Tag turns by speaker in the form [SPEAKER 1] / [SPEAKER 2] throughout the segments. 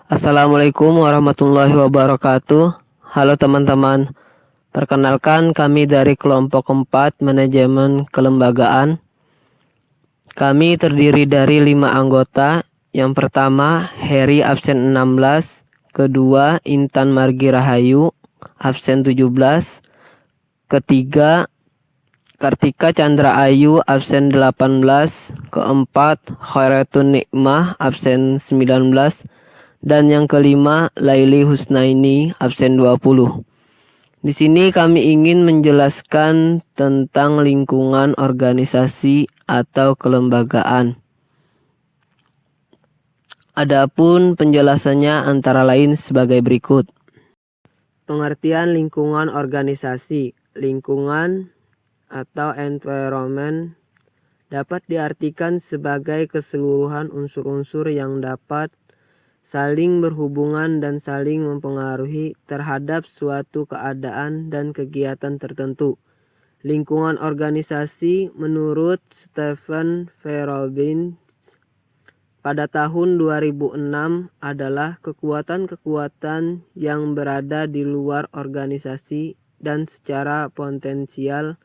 [SPEAKER 1] Assalamualaikum warahmatullahi wabarakatuh. Halo teman-teman, perkenalkan kami dari kelompok 4 manajemen kelembagaan. Kami terdiri dari 5 anggota. Yang pertama, Heri absen 16, kedua Intan Margi Rahayu absen 17, ketiga Kartika Chandra Ayu absen 18, keempat Khairatun Nikmah absen 19, dan yang kelima, Laili Husnaini absen 20. Di sini kami ingin menjelaskan tentang lingkungan organisasi atau kelembagaan. Adapun penjelasannya antara lain sebagai berikut. Pengertian lingkungan organisasi. Lingkungan atau environment dapat diartikan sebagai keseluruhan unsur-unsur yang dapat saling berhubungan dan saling mempengaruhi terhadap suatu keadaan dan kegiatan tertentu. Lingkungan organisasi menurut Stephen Verhoeven pada tahun 2006 adalah kekuatan-kekuatan yang berada di luar organisasi dan secara potensial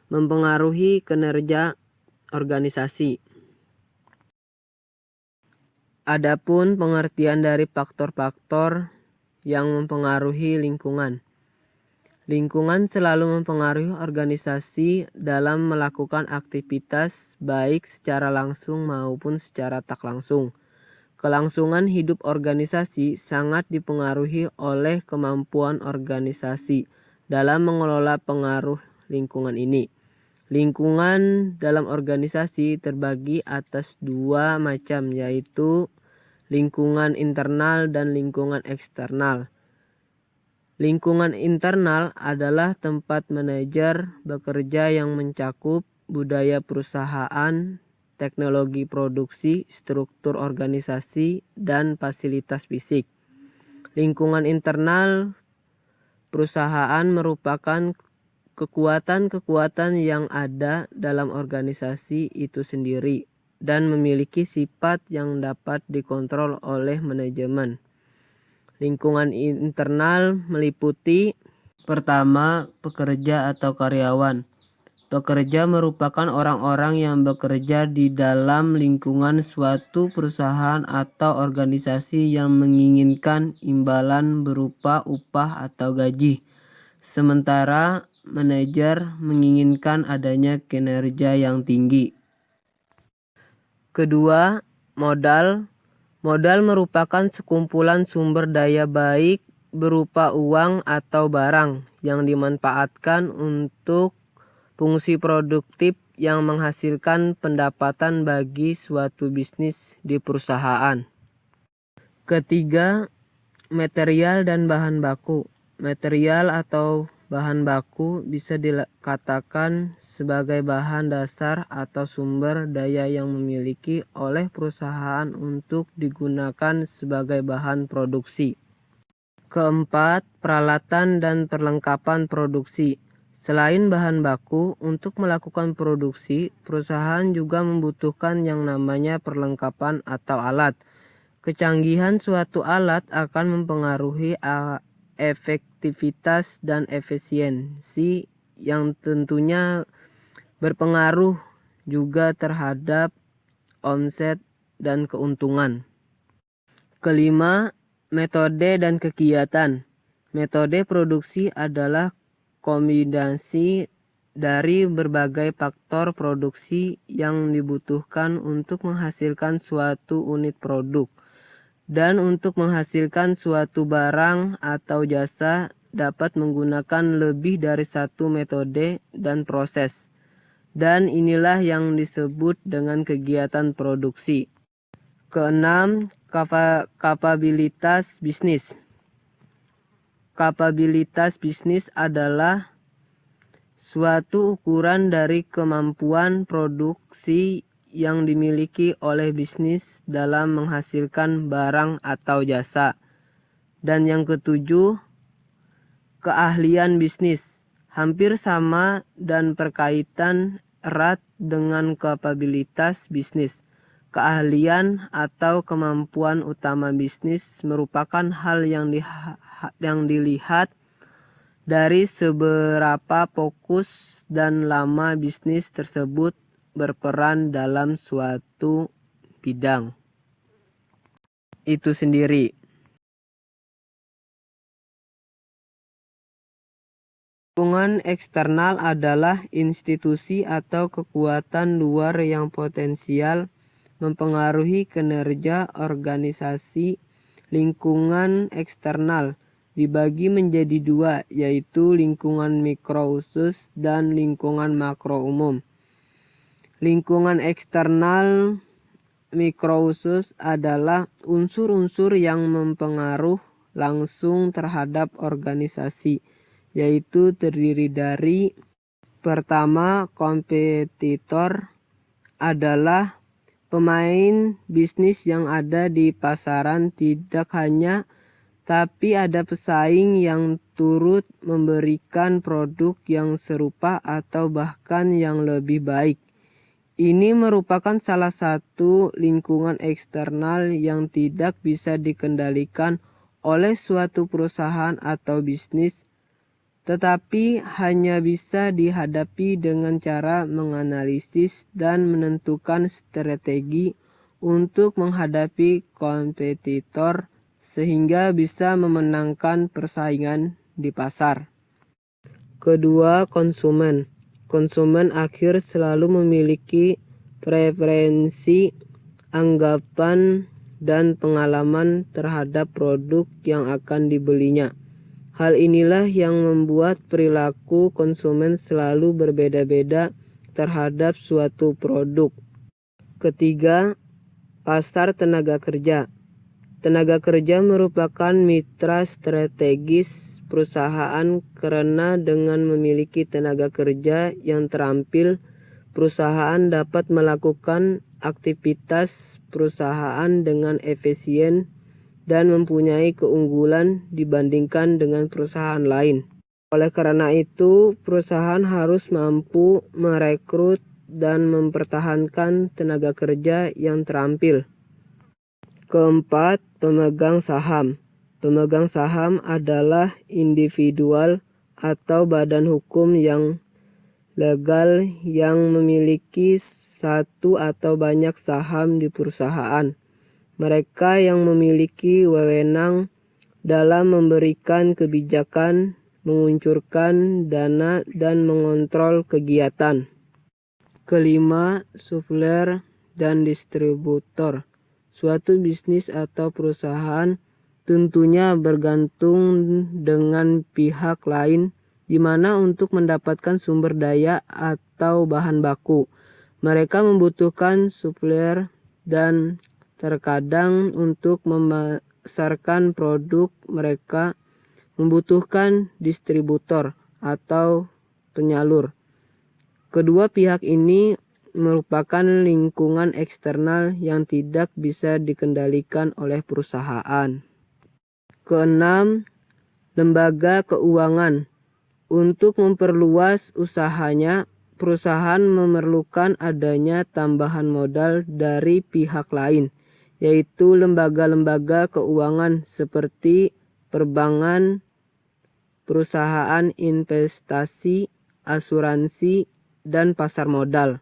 [SPEAKER 1] mempengaruhi kinerja organisasi. Adapun pengertian dari faktor-faktor yang mempengaruhi lingkungan. Lingkungan selalu mempengaruhi organisasi dalam melakukan aktivitas baik secara langsung maupun secara tak langsung. Kelangsungan hidup organisasi sangat dipengaruhi oleh kemampuan organisasi dalam mengelola pengaruh lingkungan ini. Lingkungan dalam organisasi terbagi atas dua macam, yaitu lingkungan internal dan lingkungan eksternal. Lingkungan internal adalah tempat manajer bekerja yang mencakup budaya perusahaan, teknologi produksi, struktur organisasi, dan fasilitas fisik. Lingkungan internal perusahaan merupakan kekuatan-kekuatan yang ada dalam organisasi itu sendiri dan memiliki sifat yang dapat dikontrol oleh manajemen. Lingkungan internal meliputi: pertama, pekerja atau karyawan. Pekerja merupakan orang-orang yang bekerja di dalam lingkungan suatu perusahaan atau organisasi yang menginginkan imbalan berupa upah atau gaji. Sementara manajer menginginkan adanya kinerja yang tinggi. Kedua, modal. Modal merupakan sekumpulan sumber daya baik berupa uang atau barang yang dimanfaatkan untuk fungsi produktif yang menghasilkan pendapatan bagi suatu bisnis di perusahaan. Ketiga, material dan bahan baku. Material atau bahan baku bisa dikatakan sebagai bahan dasar atau sumber daya yang memiliki oleh perusahaan untuk digunakan sebagai bahan produksi. Keempat, peralatan dan perlengkapan produksi. Selain bahan baku, untuk melakukan produksi, perusahaan juga membutuhkan yang namanya perlengkapan atau alat. Kecanggihan suatu alat akan mempengaruhi efektivitas dan efisiensi yang tentunya berpengaruh juga terhadap omset dan keuntungan. Kelima, metode dan kegiatan. Metode produksi adalah kombinasi dari berbagai faktor produksi yang dibutuhkan untuk menghasilkan suatu unit produk. Dan untuk menghasilkan suatu barang atau jasa dapat menggunakan lebih dari satu metode dan proses. Dan inilah yang disebut dengan kegiatan produksi. Keenam, kapabilitas bisnis. Kapabilitas bisnis adalah suatu ukuran dari kemampuan produksi yang dimiliki oleh bisnis dalam menghasilkan barang atau jasa. Dan yang ketujuh, keahlian bisnis. Hampir sama dan berkaitan erat dengan kapabilitas bisnis. keahlian atau kemampuan utama bisnis merupakan hal yang dilihat dari seberapa fokus dan lama bisnis tersebut berperan dalam suatu bidang itu sendiri. Lingkungan eksternal adalah institusi atau kekuatan luar yang potensial mempengaruhi kinerja organisasi. Lingkungan eksternal dibagi menjadi dua, yaitu lingkungan mikro khusus dan lingkungan makro umum. Lingkungan eksternal mikro khusus adalah unsur-unsur yang mempengaruhi langsung terhadap organisasi, yaitu terdiri dari: pertama, kompetitor adalah pemain bisnis yang ada di pasaran. Tidak hanya tapi ada pesaing yang turut memberikan produk yang serupa atau bahkan yang lebih baik. Ini merupakan salah satu lingkungan eksternal yang tidak bisa dikendalikan oleh suatu perusahaan atau bisnis, tetapi hanya bisa dihadapi dengan cara menganalisis dan menentukan strategi untuk menghadapi kompetitor sehingga bisa memenangkan persaingan di pasar. Kedua, konsumen. Konsumen akhir selalu memiliki preferensi, anggapan, dan pengalaman terhadap produk yang akan dibelinya. Hal inilah yang membuat perilaku konsumen selalu berbeda-beda terhadap suatu produk. Ketiga, pasar tenaga kerja. Tenaga kerja merupakan mitra strategis perusahaan karena dengan memiliki tenaga kerja yang terampil, perusahaan dapat melakukan aktivitas perusahaan dengan efisien dan mempunyai keunggulan dibandingkan dengan perusahaan lain. Oleh karena itu, perusahaan harus mampu merekrut dan mempertahankan tenaga kerja yang terampil. Keempat, pemegang saham. Pemegang saham adalah individual atau badan hukum yang legal yang memiliki satu atau banyak saham di perusahaan. Mereka yang memiliki wewenang dalam memberikan kebijakan, menguncurkan dana, dan mengontrol kegiatan. Kelima, supplier dan distributor. Suatu bisnis atau perusahaan tentunya bergantung dengan pihak lain, di mana untuk mendapatkan sumber daya atau bahan baku, mereka membutuhkan supplier dan terkadang untuk memasarkan produk mereka membutuhkan distributor atau penyalur. Kedua pihak ini merupakan lingkungan eksternal yang tidak bisa dikendalikan oleh perusahaan. Keenam, lembaga keuangan. Untuk memperluas usahanya, perusahaan memerlukan adanya tambahan modal dari pihak lain, yaitu lembaga-lembaga keuangan seperti perbankan, perusahaan investasi, asuransi, dan pasar modal.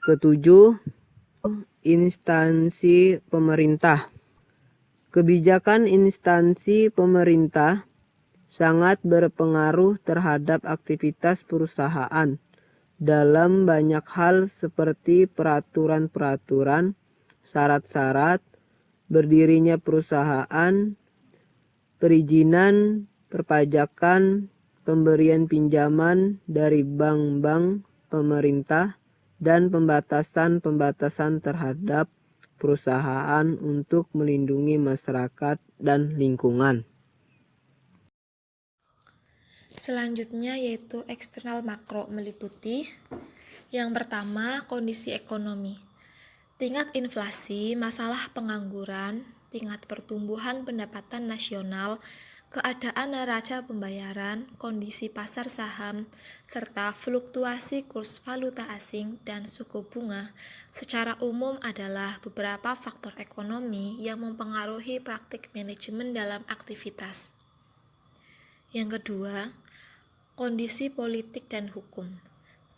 [SPEAKER 1] Ketujuh, instansi pemerintah. Kebijakan instansi pemerintah sangat berpengaruh terhadap aktivitas perusahaan dalam banyak hal seperti peraturan-peraturan, syarat-syarat, berdirinya perusahaan, perizinan, perpajakan, pemberian pinjaman dari bank-bank pemerintah, dan pembatasan-pembatasan terhadap perusahaan untuk melindungi masyarakat dan lingkungan.
[SPEAKER 2] Selanjutnya yaitu eksternal makro, meliputi yang pertama, kondisi ekonomi, tingkat inflasi, masalah pengangguran, tingkat pertumbuhan pendapatan nasional, keadaan neraca pembayaran, kondisi pasar saham, serta fluktuasi kurs valuta asing dan suku bunga secara umum adalah beberapa faktor ekonomi yang mempengaruhi praktik manajemen dalam aktivitas. Yang kedua, kondisi politik dan hukum.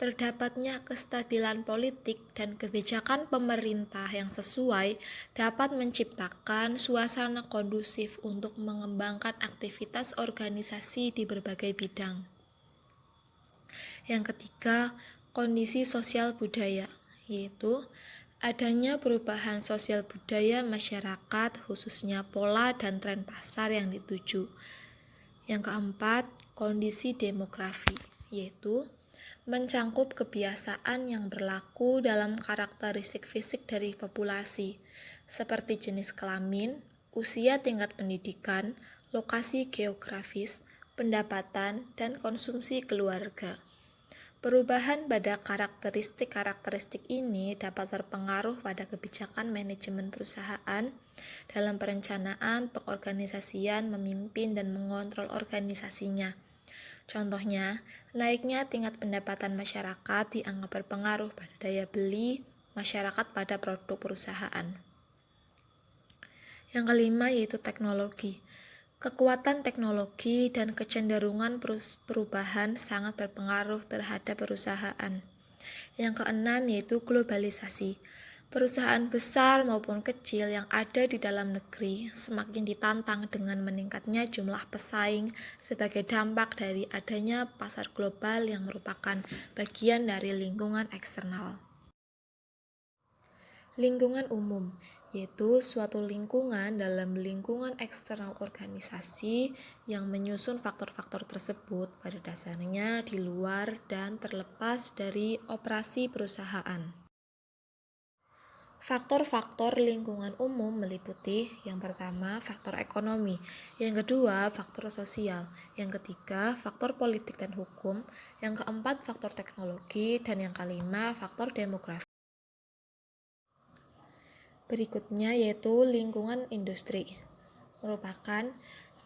[SPEAKER 2] Terdapatnya kestabilan politik dan kebijakan pemerintah yang sesuai dapat menciptakan suasana kondusif untuk mengembangkan aktivitas organisasi di berbagai bidang. Yang ketiga, kondisi sosial budaya, yaitu adanya perubahan sosial budaya masyarakat, khususnya pola dan tren pasar yang dituju. Yang keempat, kondisi demografi, yaitu mencangkup kebiasaan yang berlaku dalam karakteristik fisik dari populasi, seperti jenis kelamin, usia tingkat pendidikan, lokasi geografis, pendapatan, dan konsumsi keluarga. Perubahan pada karakteristik ini dapat berpengaruh pada kebijakan manajemen perusahaan dalam perencanaan, pengorganisasian, memimpin, dan mengontrol organisasinya. Contohnya, naiknya tingkat pendapatan masyarakat dianggap berpengaruh pada daya beli masyarakat pada produk perusahaan. Yang kelima yaitu teknologi. Kekuatan teknologi dan kecenderungan perubahan sangat berpengaruh terhadap perusahaan. Yang keenam yaitu globalisasi. Perusahaan besar maupun kecil yang ada di dalam negeri semakin ditantang dengan meningkatnya jumlah pesaing sebagai dampak dari adanya pasar global yang merupakan bagian dari lingkungan eksternal. Lingkungan umum, yaitu suatu lingkungan dalam lingkungan eksternal organisasi yang menyusun faktor-faktor tersebut pada dasarnya di luar dan terlepas dari operasi perusahaan. Faktor-faktor lingkungan umum meliputi yang pertama faktor ekonomi, yang kedua faktor sosial, yang ketiga faktor politik dan hukum, yang keempat faktor teknologi, dan yang kelima faktor demografi. Berikutnya yaitu lingkungan industri, merupakan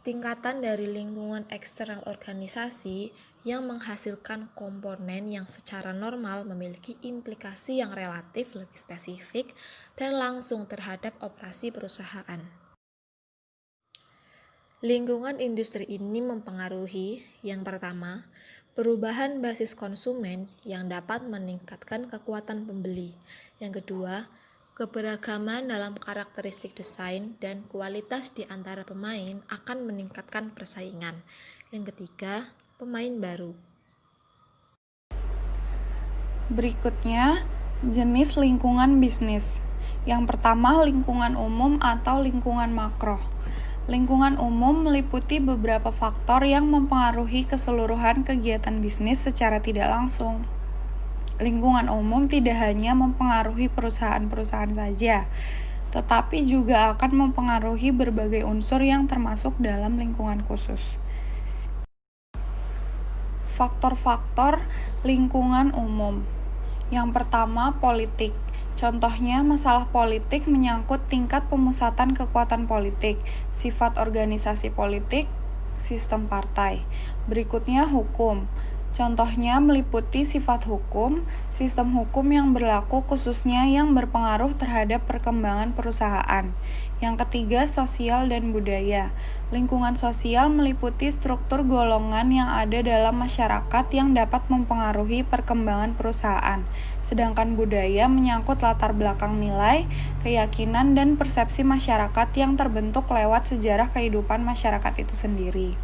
[SPEAKER 2] tingkatan dari lingkungan eksternal organisasi yang menghasilkan komponen yang secara normal memiliki implikasi yang relatif lebih spesifik dan langsung terhadap operasi perusahaan. Lingkungan industri ini mempengaruhi, yang pertama, perubahan basis konsumen yang dapat meningkatkan kekuatan pembeli. Yang kedua, keberagaman dalam karakteristik desain dan kualitas di antara pemain akan meningkatkan persaingan. Yang ketiga, pemain baru.
[SPEAKER 3] Berikutnya, jenis lingkungan bisnis. Yang pertama, lingkungan umum atau lingkungan makro. Lingkungan umum meliputi beberapa faktor yang mempengaruhi keseluruhan kegiatan bisnis secara tidak langsung. Lingkungan umum tidak hanya mempengaruhi perusahaan-perusahaan saja, tetapi juga akan mempengaruhi berbagai unsur yang termasuk dalam lingkungan khusus. Faktor-faktor lingkungan umum. Yang pertama, politik. Contohnya, masalah politik menyangkut tingkat pemusatan kekuatan politik, sifat organisasi politik, sistem partai. Berikutnya, hukum. Contohnya meliputi sifat hukum, sistem hukum yang berlaku khususnya yang berpengaruh terhadap perkembangan perusahaan. Yang ketiga, sosial dan budaya. Lingkungan sosial meliputi struktur golongan yang ada dalam masyarakat yang dapat mempengaruhi perkembangan perusahaan. Sedangkan budaya menyangkut latar belakang nilai, keyakinan, dan persepsi masyarakat yang terbentuk lewat sejarah kehidupan masyarakat itu sendiri.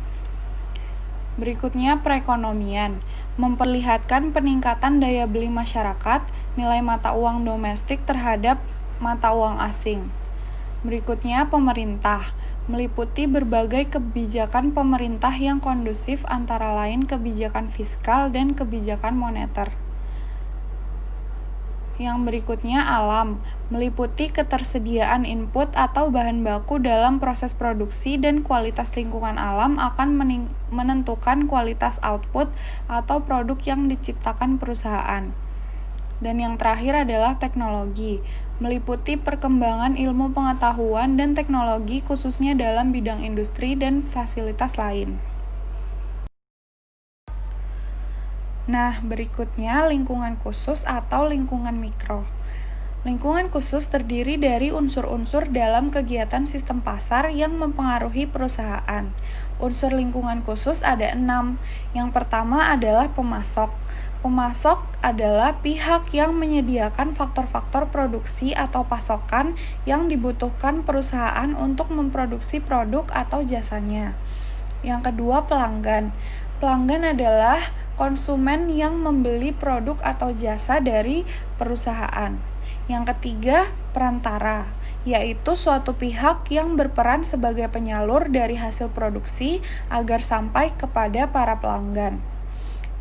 [SPEAKER 3] Berikutnya, perekonomian, memperlihatkan peningkatan daya beli masyarakat, nilai mata uang domestik terhadap mata uang asing. Berikutnya, pemerintah, meliputi berbagai kebijakan pemerintah yang kondusif antara lain kebijakan fiskal dan kebijakan moneter. Yang berikutnya, alam, meliputi ketersediaan input atau bahan baku dalam proses produksi dan kualitas lingkungan alam akan menentukan kualitas output atau produk yang diciptakan perusahaan. Dan yang terakhir adalah teknologi, meliputi perkembangan ilmu pengetahuan dan teknologi khususnya dalam bidang industri dan fasilitas lain. Nah, berikutnya lingkungan khusus atau lingkungan mikro. Lingkungan khusus terdiri dari unsur-unsur dalam kegiatan sistem pasar yang mempengaruhi perusahaan. Unsur lingkungan khusus ada 6. Yang pertama adalah pemasok. Pemasok adalah pihak yang menyediakan faktor-faktor produksi atau pasokan yang dibutuhkan perusahaan untuk memproduksi produk atau jasanya. Yang kedua, pelanggan. Pelanggan adalah konsumen yang membeli produk atau jasa dari perusahaan. Yang ketiga, perantara, yaitu suatu pihak yang berperan sebagai penyalur dari hasil produksi agar sampai kepada para pelanggan.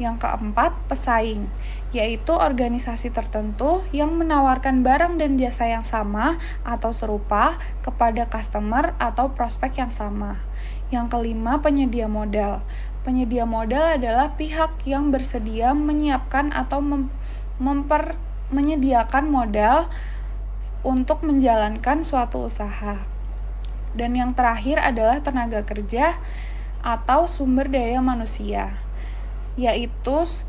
[SPEAKER 3] Yang keempat, pesaing, yaitu organisasi tertentu yang menawarkan barang dan jasa yang sama atau serupa kepada customer atau prospek yang sama. Yang kelima, penyedia modal. Penyedia modal adalah pihak yang bersedia menyiapkan atau menyediakan modal untuk menjalankan suatu usaha. Dan yang terakhir adalah tenaga kerja atau sumber daya manusia, yaitu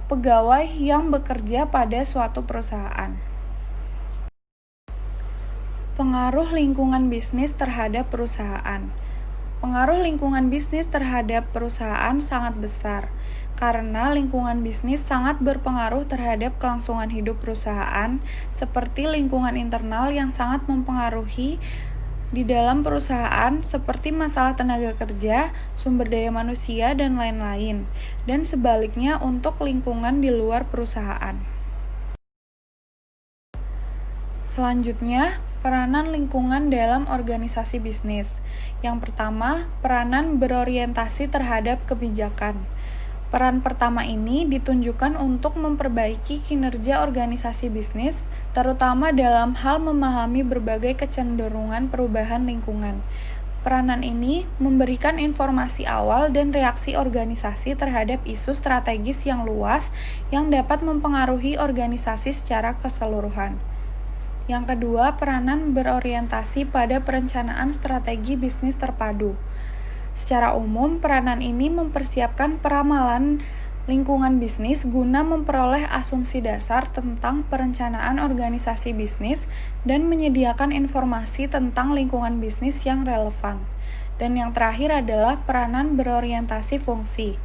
[SPEAKER 3] pegawai yang bekerja pada suatu perusahaan. Pengaruh lingkungan bisnis terhadap perusahaan. Pengaruh lingkungan bisnis terhadap perusahaan sangat besar, karena lingkungan bisnis sangat berpengaruh terhadap kelangsungan hidup perusahaan, seperti lingkungan internal yang sangat mempengaruhi di dalam perusahaan, seperti masalah tenaga kerja, sumber daya manusia, dan lain-lain, dan sebaliknya untuk lingkungan di luar perusahaan. Selanjutnya, peranan lingkungan dalam organisasi bisnis. Yang pertama, peranan berorientasi terhadap kebijakan. Peran pertama ini ditunjukkan untuk memperbaiki kinerja organisasi bisnis, terutama dalam hal memahami berbagai kecenderungan perubahan lingkungan. Peranan ini memberikan informasi awal dan reaksi organisasi terhadap isu strategis yang luas yang dapat mempengaruhi organisasi secara keseluruhan. Yang kedua, peranan berorientasi pada perencanaan strategi bisnis terpadu. Secara umum, peranan ini mempersiapkan peramalan lingkungan bisnis guna memperoleh asumsi dasar tentang perencanaan organisasi bisnis dan menyediakan informasi tentang lingkungan bisnis yang relevan. Dan yang terakhir adalah peranan berorientasi fungsi.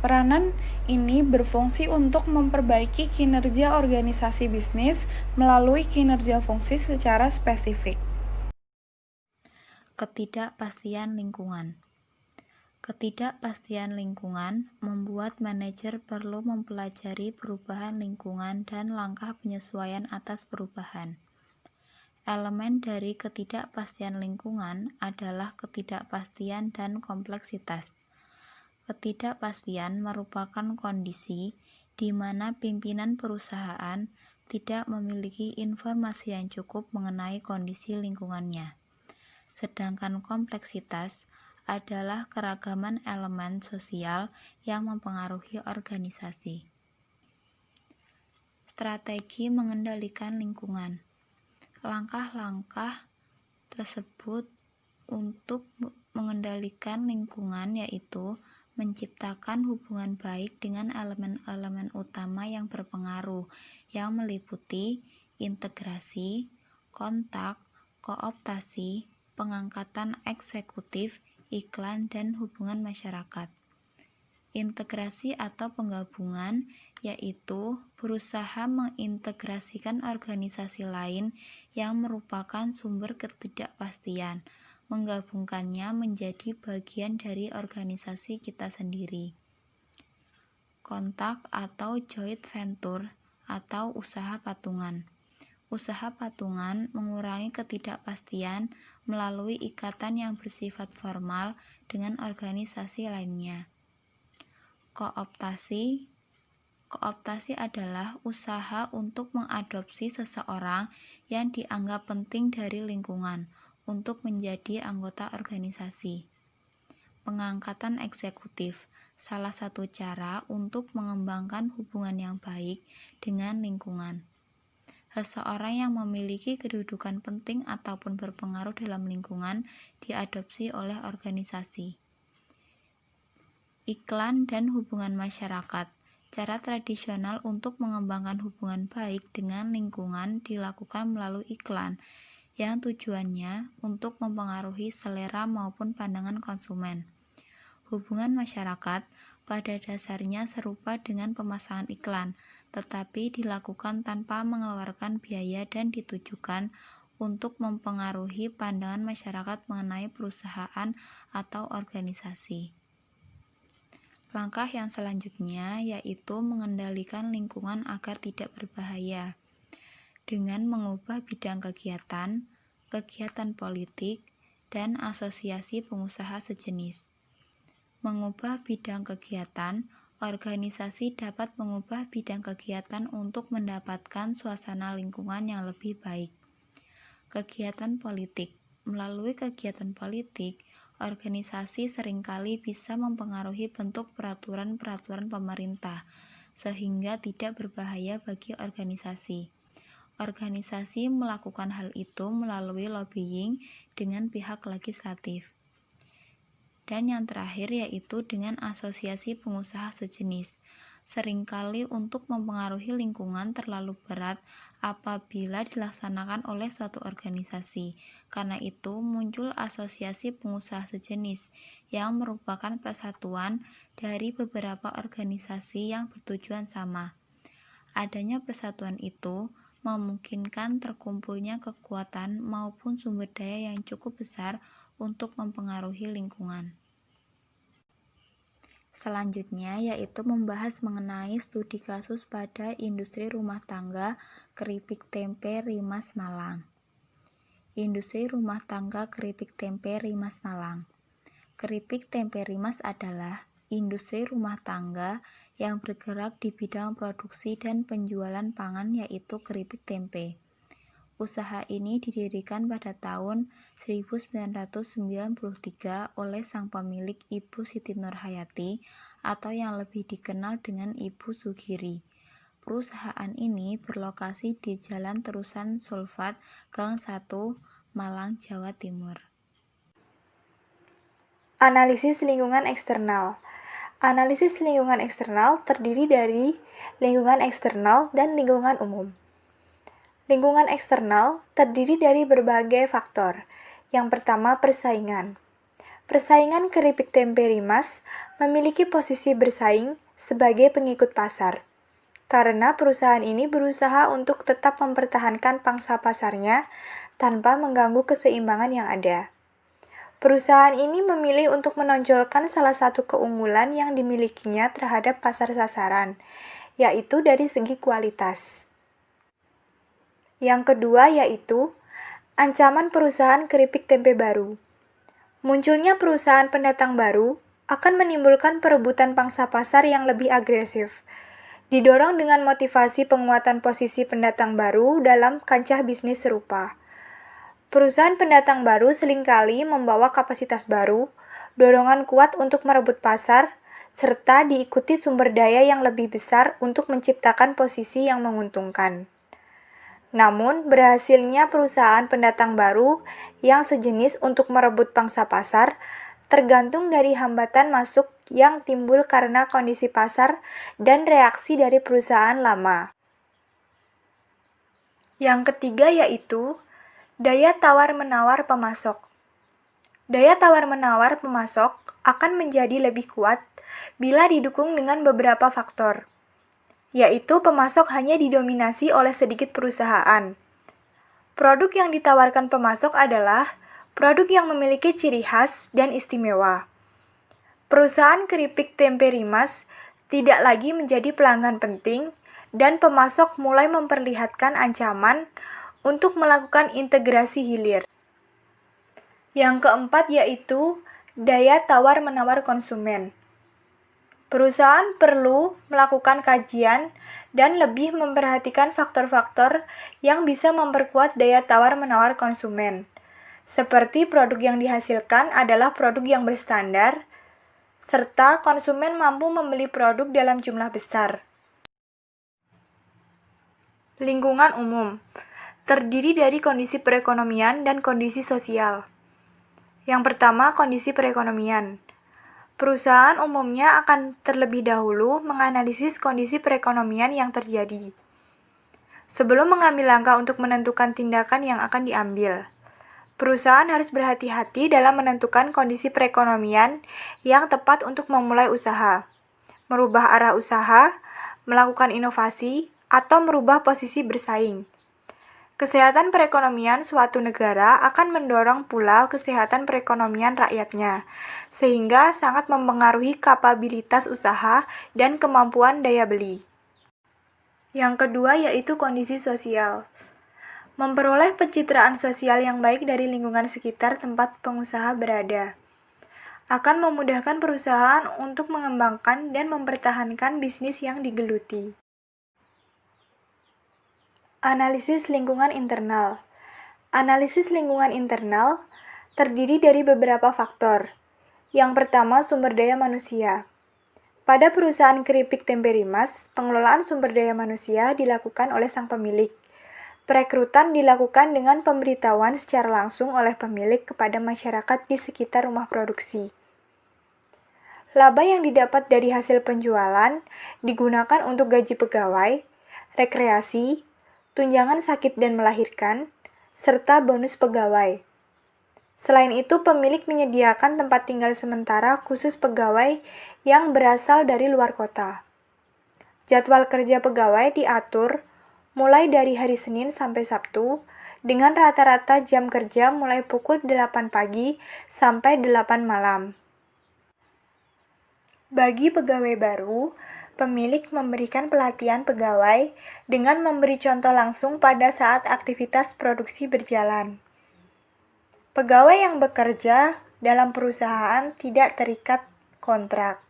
[SPEAKER 3] Peranan ini berfungsi untuk memperbaiki kinerja organisasi bisnis melalui kinerja fungsi secara spesifik.
[SPEAKER 4] Ketidakpastian lingkungan. Ketidakpastian lingkungan membuat manajer perlu mempelajari perubahan lingkungan dan langkah penyesuaian atas perubahan. Elemen dari ketidakpastian lingkungan adalah ketidakpastian dan kompleksitas. Ketidakpastian merupakan kondisi di mana pimpinan perusahaan tidak memiliki informasi yang cukup mengenai kondisi lingkungannya. Sedangkan kompleksitas adalah keragaman elemen sosial yang mempengaruhi organisasi. Strategi mengendalikan lingkungan. Langkah-langkah tersebut untuk mengendalikan lingkungan yaitu menciptakan hubungan baik dengan elemen-elemen utama yang berpengaruh, yang meliputi integrasi, kontak, kooptasi, pengangkatan eksekutif, iklan, dan hubungan masyarakat. Integrasi atau penggabungan yaitu berusaha mengintegrasikan organisasi lain yang merupakan sumber ketidakpastian, menggabungkannya menjadi bagian dari organisasi kita sendiri. Kontak atau joint venture atau usaha patungan. Usaha patungan mengurangi ketidakpastian melalui ikatan yang bersifat formal dengan organisasi lainnya. Kooptasi. Kooptasi adalah usaha untuk mengadopsi seseorang yang dianggap penting dari lingkungan untuk menjadi anggota organisasi. Pengangkatan eksekutif, salah satu cara untuk mengembangkan hubungan yang baik dengan lingkungan. seseorang yang memiliki kedudukan penting ataupun berpengaruh dalam lingkungan diadopsi oleh organisasi. Iklan dan hubungan masyarakat. Cara tradisional untuk mengembangkan hubungan baik dengan lingkungan dilakukan melalui iklan, yang tujuannya untuk mempengaruhi selera maupun pandangan konsumen. Hubungan masyarakat pada dasarnya serupa dengan pemasangan iklan, tetapi dilakukan tanpa mengeluarkan biaya dan ditujukan untuk mempengaruhi pandangan masyarakat mengenai perusahaan atau organisasi. Langkah yang selanjutnya yaitu mengendalikan lingkungan agar tidak berbahaya dengan mengubah bidang kegiatan, kegiatan politik, dan asosiasi pengusaha sejenis. Mengubah bidang kegiatan, organisasi dapat mengubah bidang kegiatan untuk mendapatkan suasana lingkungan yang lebih baik. Kegiatan politik. Melalui kegiatan politik, organisasi seringkali bisa mempengaruhi bentuk peraturan-peraturan pemerintah, sehingga tidak berbahaya bagi organisasi. Organisasi melakukan hal itu melalui lobbying dengan pihak legislatif. Dan yang terakhir yaitu dengan asosiasi pengusaha sejenis. Seringkali untuk mempengaruhi lingkungan terlalu berat apabila dilaksanakan oleh suatu organisasi. Karena itu muncul asosiasi pengusaha sejenis yang merupakan persatuan dari beberapa organisasi yang bertujuan sama. Adanya persatuan itu memungkinkan terkumpulnya kekuatan maupun sumber daya yang cukup besar untuk mempengaruhi lingkungan. Selanjutnya yaitu membahas mengenai studi kasus pada industri rumah tangga keripik tempe Rimas Malang. Industri rumah tangga keripik tempe Rimas Malang. Keripik tempe Rimas adalah industri rumah tangga yang bergerak di bidang produksi dan penjualan pangan yaitu keripik tempe. Usaha ini didirikan pada tahun 1993 oleh sang pemilik Ibu Siti Nurhayati atau yang lebih dikenal dengan Ibu Sugiri. Perusahaan ini berlokasi di Jalan Terusan Sulfat, Gang 1, Malang, Jawa Timur.
[SPEAKER 3] Analisis lingkungan eksternal. Analisis lingkungan eksternal terdiri dari lingkungan eksternal dan lingkungan umum. Lingkungan eksternal terdiri dari berbagai faktor. Yang pertama, persaingan. Persaingan keripik tempe Rimas memiliki posisi bersaing sebagai pengikut pasar. Karena perusahaan ini berusaha untuk tetap mempertahankan pangsa pasarnya tanpa mengganggu keseimbangan yang ada. Perusahaan ini memilih untuk menonjolkan salah satu keunggulan yang dimilikinya terhadap pasar sasaran, yaitu dari segi kualitas. Yang kedua yaitu ancaman perusahaan keripik tempe baru. Munculnya perusahaan pendatang baru akan menimbulkan perebutan pangsa pasar yang lebih agresif, didorong dengan motivasi penguatan posisi pendatang baru dalam kancah bisnis serupa. Perusahaan pendatang baru seringkali membawa kapasitas baru, dorongan kuat untuk merebut pasar, serta diikuti sumber daya yang lebih besar untuk menciptakan posisi yang menguntungkan. Namun, berhasilnya perusahaan pendatang baru yang sejenis untuk merebut pangsa pasar tergantung dari hambatan masuk yang timbul karena kondisi pasar dan reaksi dari perusahaan lama. Yang ketiga yaitu daya tawar-menawar pemasok. Daya tawar-menawar pemasok akan menjadi lebih kuat bila didukung dengan beberapa faktor, yaitu pemasok hanya didominasi oleh sedikit perusahaan. Produk yang ditawarkan pemasok adalah produk yang memiliki ciri khas dan istimewa. Perusahaan keripik tempe Rimas tidak lagi menjadi pelanggan penting dan pemasok mulai memperlihatkan ancaman untuk melakukan integrasi hilir. Yang keempat yaitu daya tawar-menawar konsumen. Perusahaan perlu melakukan kajian dan lebih memperhatikan faktor-faktor yang bisa memperkuat daya tawar-menawar konsumen, seperti produk yang dihasilkan adalah produk yang berstandar, serta konsumen mampu membeli produk dalam jumlah besar.
[SPEAKER 5] Lingkungan umum terdiri dari kondisi perekonomian dan kondisi sosial. Yang pertama, kondisi perekonomian. Perusahaan umumnya akan terlebih dahulu menganalisis kondisi perekonomian yang terjadi sebelum mengambil langkah untuk menentukan tindakan yang akan diambil. Perusahaan harus berhati-hati dalam menentukan kondisi perekonomian yang tepat untuk memulai usaha, merubah arah usaha, melakukan inovasi, atau merubah posisi bersaing. Kesehatan perekonomian suatu negara akan mendorong pula kesehatan perekonomian rakyatnya, sehingga sangat mempengaruhi kapabilitas usaha dan kemampuan daya beli. Yang kedua yaitu kondisi sosial. Memperoleh pencitraan sosial yang baik dari lingkungan sekitar tempat pengusaha berada akan memudahkan perusahaan untuk mengembangkan dan mempertahankan bisnis yang digeluti. Analisis lingkungan internal. Analisis lingkungan internal terdiri dari beberapa faktor. Yang pertama, sumber daya manusia. Pada perusahaan keripik tempe Rimas, pengelolaan sumber daya manusia dilakukan oleh sang pemilik. Perekrutan dilakukan dengan pemberitahuan secara langsung oleh pemilik kepada masyarakat di sekitar rumah produksi. Laba yang didapat dari hasil penjualan digunakan untuk gaji pegawai, rekreasi, tunjangan sakit dan melahirkan, serta bonus pegawai. Selain itu, pemilik menyediakan tempat tinggal sementara khusus pegawai yang berasal dari luar kota. Jadwal kerja pegawai diatur mulai dari hari Senin sampai Sabtu, dengan rata-rata jam kerja mulai pukul 8 pagi sampai 8 malam. Bagi pegawai baru, pemilik memberikan pelatihan pegawai dengan memberi contoh langsung pada saat aktivitas produksi berjalan. Pegawai yang bekerja dalam perusahaan tidak terikat kontrak.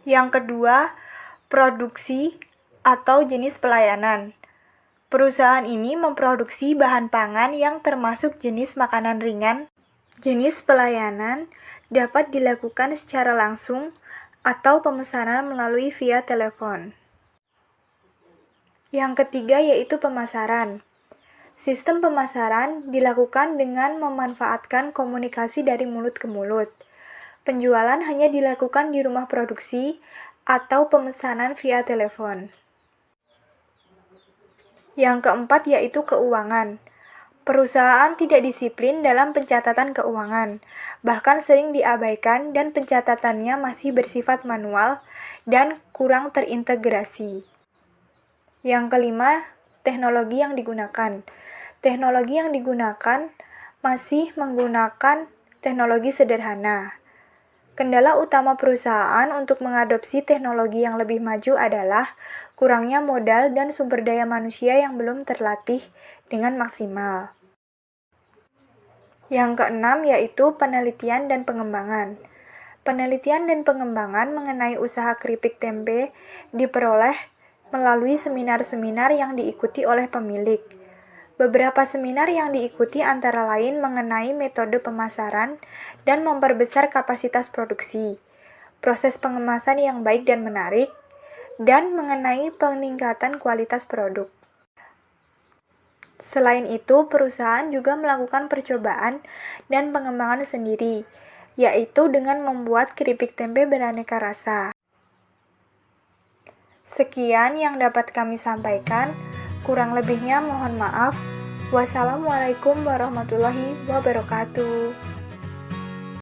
[SPEAKER 5] Yang kedua, produksi atau jenis pelayanan. Perusahaan ini memproduksi bahan pangan yang termasuk jenis makanan ringan. Jenis pelayanan dapat dilakukan secara langsung atau pemesanan melalui via telepon. Yang ketiga yaitu pemasaran. Sistem pemasaran dilakukan dengan memanfaatkan komunikasi dari mulut ke mulut. Penjualan hanya dilakukan di rumah produksi atau pemesanan via telepon. Yang keempat yaitu keuangan. Perusahaan tidak disiplin dalam pencatatan keuangan, bahkan sering diabaikan dan pencatatannya masih bersifat manual dan kurang terintegrasi. Yang kelima, teknologi yang digunakan. Teknologi yang digunakan masih menggunakan teknologi sederhana. Kendala utama perusahaan untuk mengadopsi teknologi yang lebih maju adalah kurangnya modal dan sumber daya manusia yang belum terlatih dengan maksimal. Yang keenam yaitu penelitian dan pengembangan. Penelitian dan pengembangan mengenai usaha keripik tempe diperoleh melalui seminar-seminar yang diikuti oleh pemilik. Beberapa seminar yang diikuti antara lain mengenai metode pemasaran dan memperbesar kapasitas produksi, proses pengemasan yang baik dan menarik, dan mengenai peningkatan kualitas produk. Selain itu, perusahaan juga melakukan percobaan dan pengembangan sendiri, yaitu dengan membuat keripik tempe beraneka rasa. Sekian yang dapat kami sampaikan, kurang lebihnya mohon maaf. Wassalamualaikum warahmatullahi wabarakatuh.